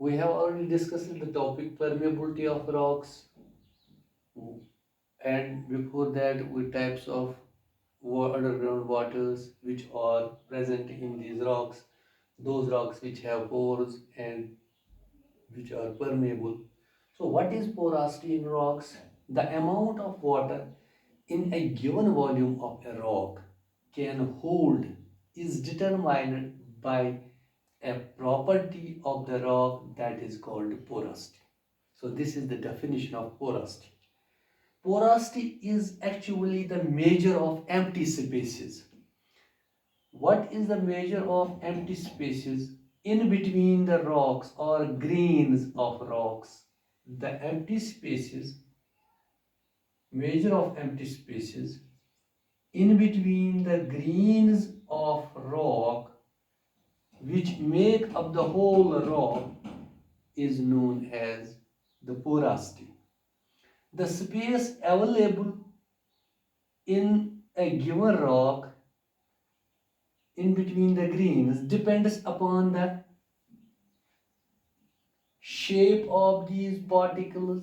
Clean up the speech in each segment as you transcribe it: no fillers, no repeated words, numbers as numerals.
We have already discussed the topic permeability of rocks, and before that with types of underground waters which are present in these rocks, those rocks which have pores and which are permeable. So what is porosity in rocks? The amount of water in a given volume of a rock can hold is determined by a property of the rock that is called porosity. So this is the definition of porosity. Porosity is actually the measure of empty spaces. What is the measure of empty spaces in between the rocks or grains of rocks? The empty spaces, measure of empty spaces in between the grains of rock which make up the whole rock is known as the porosity. The space available in a given rock in between the grains depends upon the shape of these particles,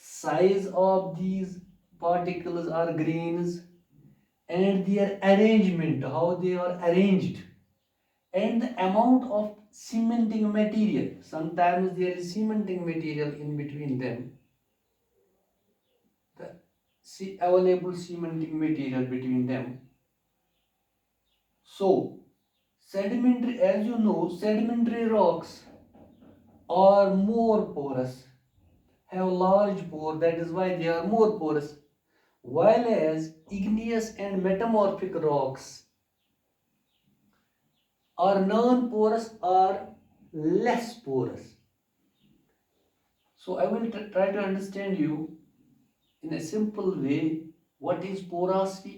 size of these particles or grains, and their arrangement, how they are arranged, and the amount of cementing material. Sometimes there is cementing material in between them. The available cementing material between them. So, sedimentary, as you know, sedimentary rocks are more porous, have large pore, that is why they are more porous, while as igneous and metamorphic rocks are non-porous or less porous. So I will try to understand you in a simple way what is porosity.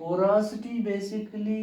porosity basically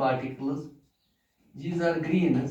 particles, these are greens.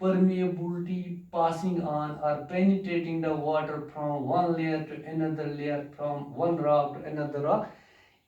permeability passing on or penetrating the water from one layer to another layer, from one rock to another rock.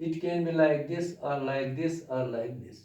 It can be like this or like this or like this.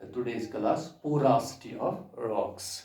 today's class porosity of rocks.